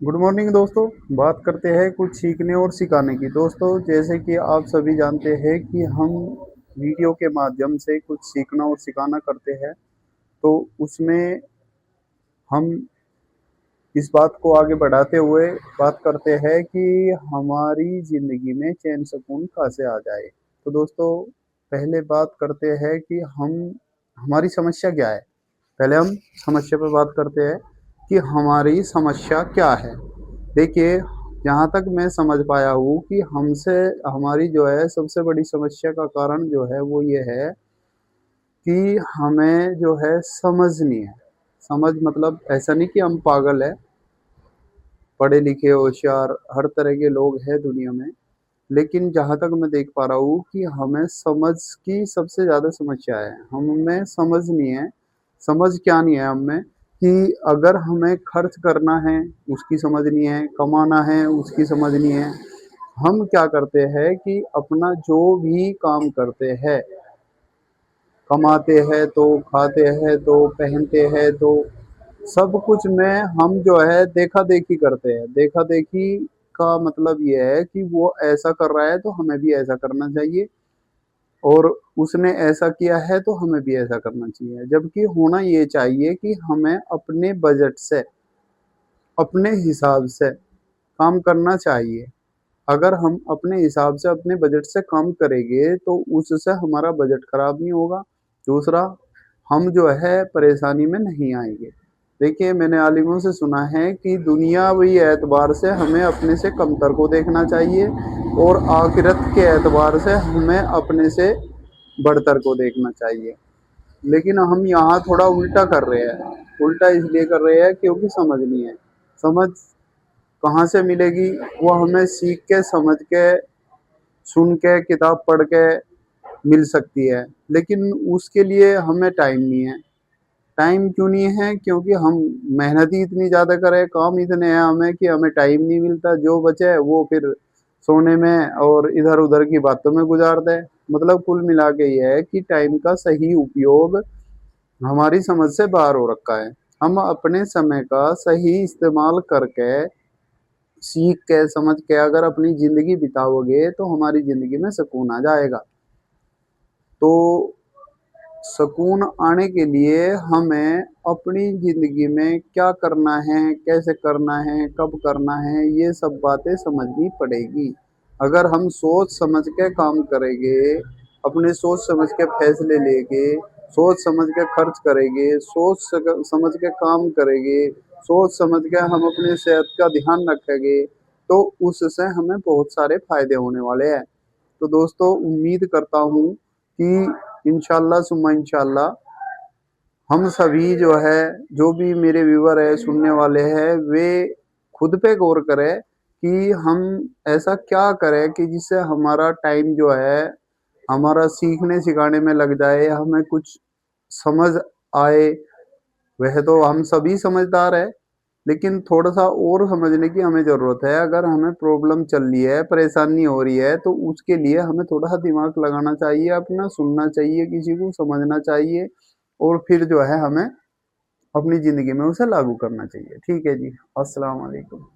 Good morning दोस्तों। बात करते हैं कुछ सीखने और सिखाने की। दोस्तों, जैसे कि आप सभी जानते हैं कि हम वीडियो के माध्यम से कुछ सीखना और सिखाना करते हैं, तो उसमें हम इस बात को आगे बढ़ाते हुए बात करते हैं कि हमारी ज़िंदगी में चैन सुकून कैसे आ जाए। तो दोस्तों, पहले बात करते हैं कि हमारी समस्या क्या है। पहले हम समस्या पे बात करते हैं कि हमारी समस्या क्या है। देखिए, जहाँ तक मैं समझ पाया हूँ कि हमसे हमारी जो है सबसे बड़ी समस्या का कारण जो है वो ये है कि हमें जो है समझ नहीं है। समझ मतलब ऐसा नहीं कि हम पागल है, पढ़े लिखे होशियार हर तरह के लोग हैं दुनिया में। लेकिन जहाँ तक मैं देख पा रहा हूँ कि हमें समझ की सबसे ज़्यादा समस्या है। हमें समझ नहीं है। समझ क्या नहीं है हमें कि अगर हमें खर्च करना है उसकी समझ नहीं है, कमाना है उसकी समझ नहीं है। हम क्या करते हैं कि अपना जो भी काम करते हैं, कमाते हैं तो, खाते हैं तो, पहनते हैं तो, सब कुछ में हम जो है देखा देखी करते हैं। देखा देखी का मतलब ये है कि वो ऐसा कर रहा है तो हमें भी ऐसा करना चाहिए, और उसने ऐसा किया है तो हमें भी ऐसा करना चाहिए। जबकि होना ये चाहिए कि हमें अपने बजट से, अपने हिसाब से काम करना चाहिए। अगर हम अपने हिसाब से अपने बजट से काम करेंगे तो उससे हमारा बजट खराब नहीं होगा। दूसरा, हम जो है परेशानी में नहीं आएंगे। देखिए, मैंने आलिमों से सुना है कि दुनियावी एतबार से हमें अपने से कमतर को देखना चाहिए, और आखिरत के एतबार से हमें अपने से बढ़तर को देखना चाहिए। लेकिन हम यहाँ थोड़ा उल्टा कर रहे हैं। उल्टा इसलिए कर रहे हैं क्योंकि समझ नहीं है। समझ कहाँ से मिलेगी? वो हमें सीख के, समझ के, सुन के, किताब पढ़ के मिल सकती है, लेकिन उसके लिए हमें टाइम नहीं है। टाइम क्यों नहीं है? क्योंकि हम मेहनत ही इतनी ज़्यादा करें, काम इतने हैं हमें कि हमें टाइम नहीं मिलता। जो बचे वो फिर सोने में और इधर उधर की बातों में गुजार दें। मतलब कुल मिला के ये है कि टाइम का सही उपयोग हमारी समझ से बाहर हो रखा है। हम अपने समय का सही इस्तेमाल करके, सीख के, समझ के अगर अपनी ज़िंदगी बिताओगे तो हमारी ज़िंदगी में सुकून आ जाएगा। तो सुकून आने के लिए हमें अपनी ज़िंदगी में क्या करना है, कैसे करना है, कब करना है, ये सब बातें समझनी पड़ेगी। अगर हम सोच समझ के काम करेंगे, अपने सोच समझ के फैसले लेंगे, सोच समझ के खर्च करेंगे, समझ के काम करेंगे, सोच समझ के हम अपनी सेहत का ध्यान रखेंगे, तो उससे हमें बहुत सारे फायदे होने वाले हैं। तो दोस्तों, उम्मीद करता हूँ कि इंशाल्लाह सुम्मा इंशाल्लाह हम सभी जो है, जो भी मेरे व्यूवर है, सुनने वाले हैं, वे खुद पे गौर करें कि हम ऐसा क्या करें कि जिससे हमारा टाइम जो है हमारा सीखने सिखाने में लग जाए, हमें कुछ समझ आए। वह तो हम सभी समझदार है, लेकिन थोड़ा सा और समझने की हमें ज़रूरत है। अगर हमें प्रॉब्लम चल रही है, परेशानी हो रही है, तो उसके लिए हमें थोड़ा सा दिमाग लगाना चाहिए, अपना सुनना चाहिए, किसी को समझना चाहिए, और फिर जो है हमें अपनी ज़िंदगी में उसे लागू करना चाहिए। ठीक है जी, अस्सलाम वालेकुम।